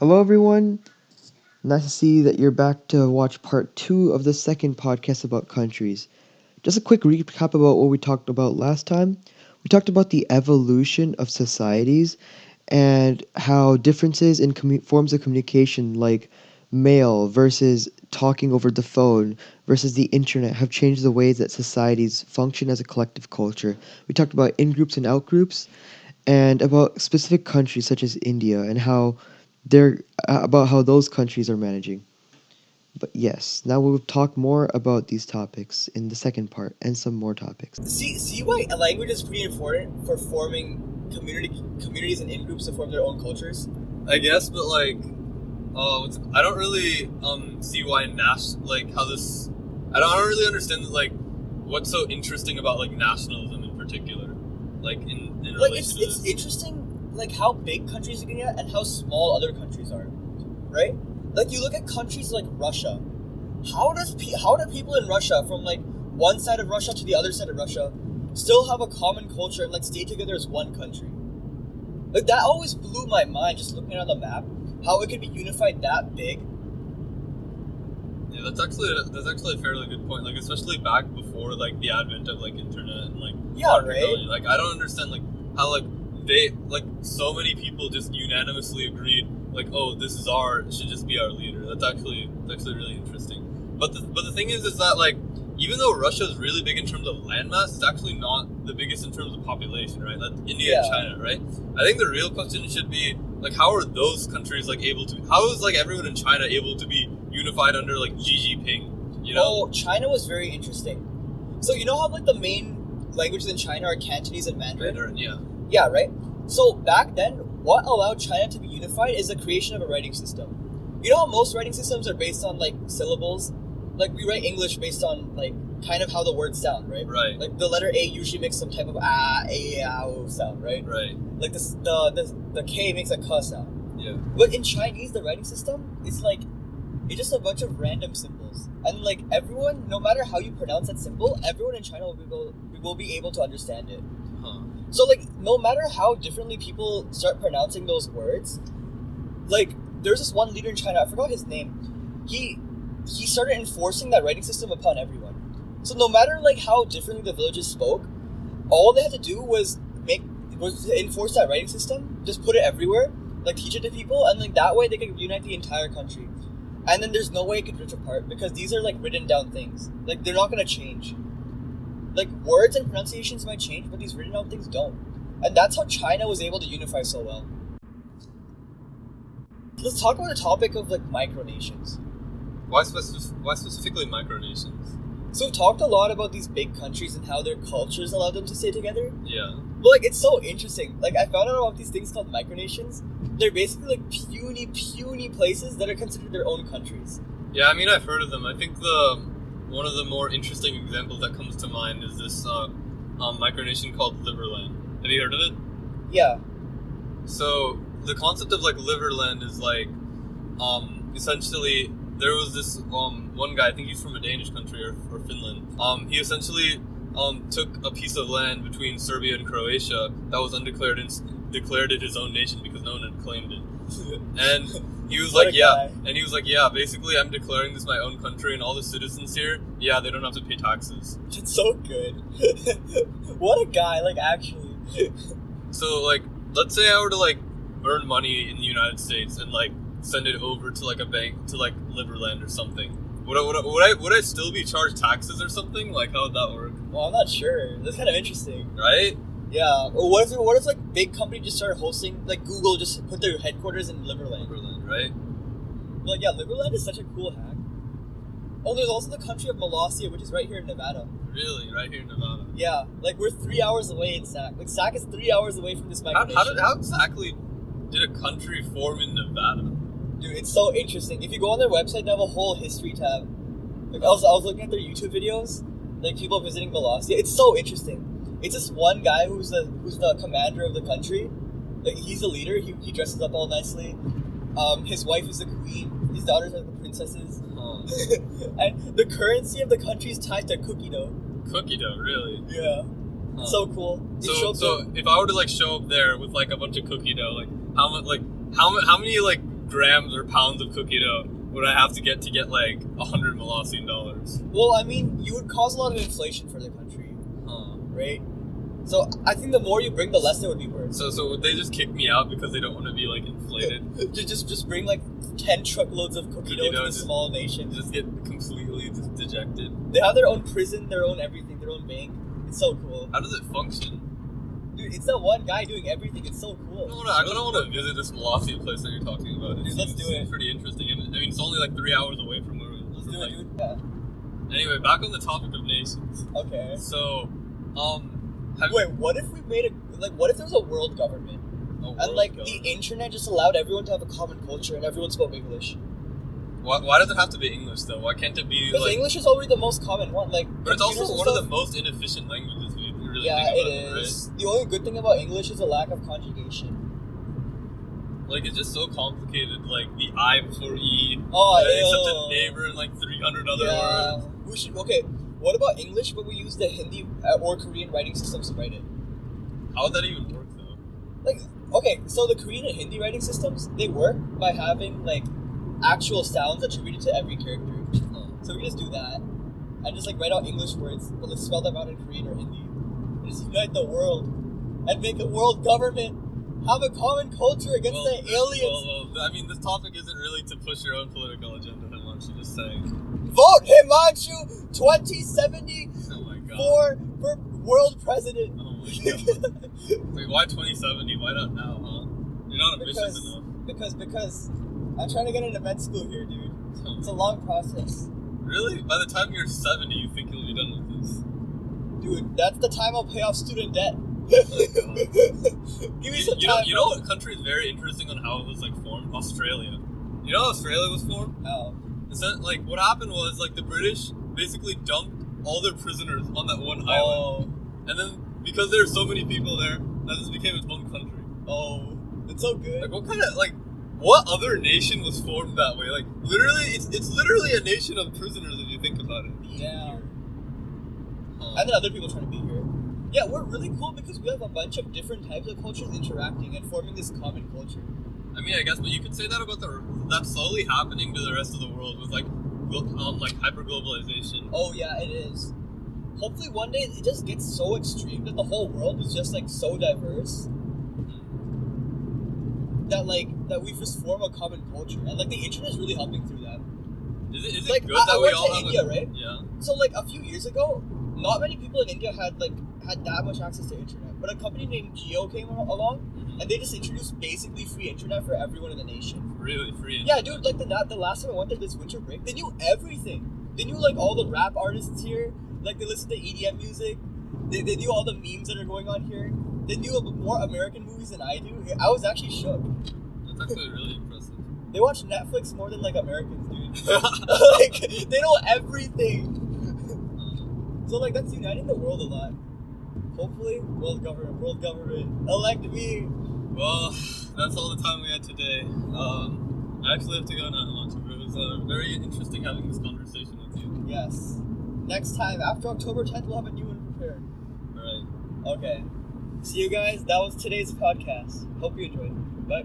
Hello, everyone. Nice to see that you're back to watch part two of the second podcast about countries. Just a quick recap about what we talked about last time. We talked about the evolution of societies and how differences in forms of communication, like mail versus talking over the phone versus the internet, have changed the ways that societies function as a collective culture. We talked about in groups and out groups, and about specific countries such as India and how they're about how those countries are managing. But yes, now we'll talk more about these topics in the second part and some more topics. See why a language is pretty important for forming communities and in groups to form their own cultures. I guess, but I don't really see why how this. I don't really understand what's so interesting about nationalism in particular, in Like relation to it's this. interesting how big countries can get and how small other countries are, right? Like you look at countries like Russia. How do people in Russia from one side of Russia to the other side of Russia still have a common culture and stay together as one country? Like that always blew my mind just looking at the map, how it could be unified that big. Yeah, that's actually a fairly good point. Especially back before the advent of internet and Yeah, modern right? technology. I don't understand how they so many people just unanimously agreed oh, this is should just be our leader. That's actually really interesting. But the thing is that even though Russia is really big in terms of landmass, it's actually not the biggest in terms of population, right? That's India and China, right? I think the real question should be how are those countries able to? How is everyone in China able to be unified under Xi Jinping? You know? Oh, China was very interesting. So you know how the main languages in China are Cantonese and Mandarin? Mandarin, yeah. Yeah, right? So back then, what allowed China to be unified is the creation of a writing system. You know how most writing systems are based on syllables? We write English based on kind of how the words sound, right? Right. The letter A usually makes some type of sound, right? Right. The K makes a k sound. Yeah. But in Chinese, the writing system is it's just a bunch of random symbols. And everyone, no matter how you pronounce that symbol, everyone in China will be able to understand it. Huh. So no matter how differently people start pronouncing those words, there's this one leader in China, I forgot his name. He started enforcing that writing system upon everyone. So no matter how differently the villagers spoke, all they had to do was enforce that writing system, just put it everywhere, teach it to people, and that way they could unite the entire country. And then there's no way it could drift apart because these are written down things. They're not gonna change. Words and pronunciations might change, but these written down things don't. And that's how China was able to unify so well. Let's talk about the topic of micronations. Why specifically micronations? So we've talked a lot about these big countries and how their cultures allow them to stay together. Yeah. But it's so interesting. I found out about these things called micronations. They're basically puny places that are considered their own countries. Yeah, I mean I've heard of them. I think one of the more interesting examples that comes to mind is this micronation called Liverland. Have you heard of it? Yeah. So the concept of Liverland is essentially there was this one guy, I think he's from a Danish country or Finland. He essentially took a piece of land between Serbia and Croatia that was undeclared and declared it his own nation because no one had claimed it. And he was basically I'm declaring this my own country and all the citizens here, they don't have to pay taxes. It's so good. What a guy, actually. So let's say I were to earn money in the United States and send it over to a bank to Liverland or something. Would I still be charged taxes or something? How would that work? Well, I'm not sure. That's kind of interesting. Right? Yeah. Or what if big company just started hosting Google just put their headquarters in Liverland? Liverland, right? Liverland is such a cool hack. Oh, there's also the country of Molossia, which is right here in Nevada. Really, right here in Nevada. Yeah, we're 3 hours away in Sac. Sac is 3 hours away from this micronation. How exactly did a country form in Nevada? Dude, it's so interesting. If you go on their website, they have a whole history tab. I was looking at their YouTube videos, people visiting Molossia. It's so interesting. It's this one guy who's the commander of the country. He's the leader. He dresses up all nicely. His wife is the queen. His daughters are the princesses. Oh. And the currency of the country is tied to cookie dough. Cookie dough, really? Yeah. Huh. So cool. So if I were to show up there with a bunch of cookie dough, how many grams or pounds of cookie dough would I have to get like 100 Molossian dollars? Well, I mean, you would cause a lot of inflation for the country, Huh. right? So I think the more you bring, the less it would be worth. So would they just kick me out because they don't want to be like inflated? just bring like 10 truckloads of cookie dough to dough, the just- small nation. Just get completely just dejected. They have their own prison, their own everything, their own bank. It's so cool. How does it function? Dude, it's that one guy doing everything. It's so cool. I don't want to visit this Molossi place that you're talking about. It Dude, let's seems do it. pretty interesting. I mean, it's only like 3 hours away from where we Let's from, do it, like- dude. Yeah. Anyway, back on the topic of nations. Okay. So, Wait, what if we made what if there was a world government and like the internet just allowed everyone to have a common culture and everyone spoke English? Why does it have to be English though? Why can't it be Because like? English is already the most common one. Like, But it's also computers and one of the stuff- most inefficient languages we really Yeah, think it about, is. The only good thing about English is a lack of conjugation. right? Like it's just so complicated. Like the I before E. Oh, except ew. a neighbor and like 300 other Yeah. words. We should. Okay. What about English, but we use the Hindi or Korean writing systems to write it? How would that even work though? Like, okay, so the Korean and Hindi writing systems, they work by having like actual sounds attributed to every character. So we can just do that and just like write out English words, but let's spell them out in Korean or Hindi. And just unite the world and make a world government. Have a common culture against the aliens. Well, I mean, this topic isn't really to push your own political agenda, Himanshu. Just saying. Vote Himanshu 2070 Oh my god. for world president. Oh my god. Wait, why 2070? Why not now, huh? You're not ambitious enough. Because I'm trying to get into med school here, dude. It's a long process. Really? By the time you're 70, you think you'll be done with this? Dude, that's the time I'll pay off student debt. Oh my god. Give me some You time. know what country is very interesting on how it was like formed? Australia. You know how Australia was formed? Oh. Like what happened was like the British basically dumped all their prisoners on that one island, and then because there are so many people there, that just became its own country. Oh. It's so good. Like what other nation was formed that way? Like literally, it's literally a nation of prisoners if you think about it. Yeah. Huh. And then other people trying to be here. Yeah, we're really cool because we have a bunch of different types of cultures interacting and forming this common culture. I mean, I guess, but you could say that about that's slowly happening to the rest of the world with like hyper globalization. Oh yeah, it is. Hopefully one day it just gets so extreme that the whole world is just like so diverse that we just form a common culture, and like the internet is really helping through that. Is Like, it good I that we went all to have India, right? Yeah. So like a few years ago, not many people in India had that much access to internet, but a company named Jio came along, and they just introduced basically free internet for everyone in the nation. Really free. Yeah, dude, like the last time I went there this winter break, they knew everything. They knew like all the rap artists here, like they listened to EDM music. They knew all the memes that are going on here. They knew more American movies than I do. I was actually shook. That's actually really impressive. They watch Netflix more than like Americans, dude. Like they know everything. So like that's uniting the world a lot. Hopefully, world government, elect me. Well, that's all the time we had today. I actually have to go now, but it was very interesting having this conversation with you. Yes. Next time, after October 10th, we'll have a new one prepared. All right. Okay. See you guys. That was today's podcast. Hope you enjoyed. Bye.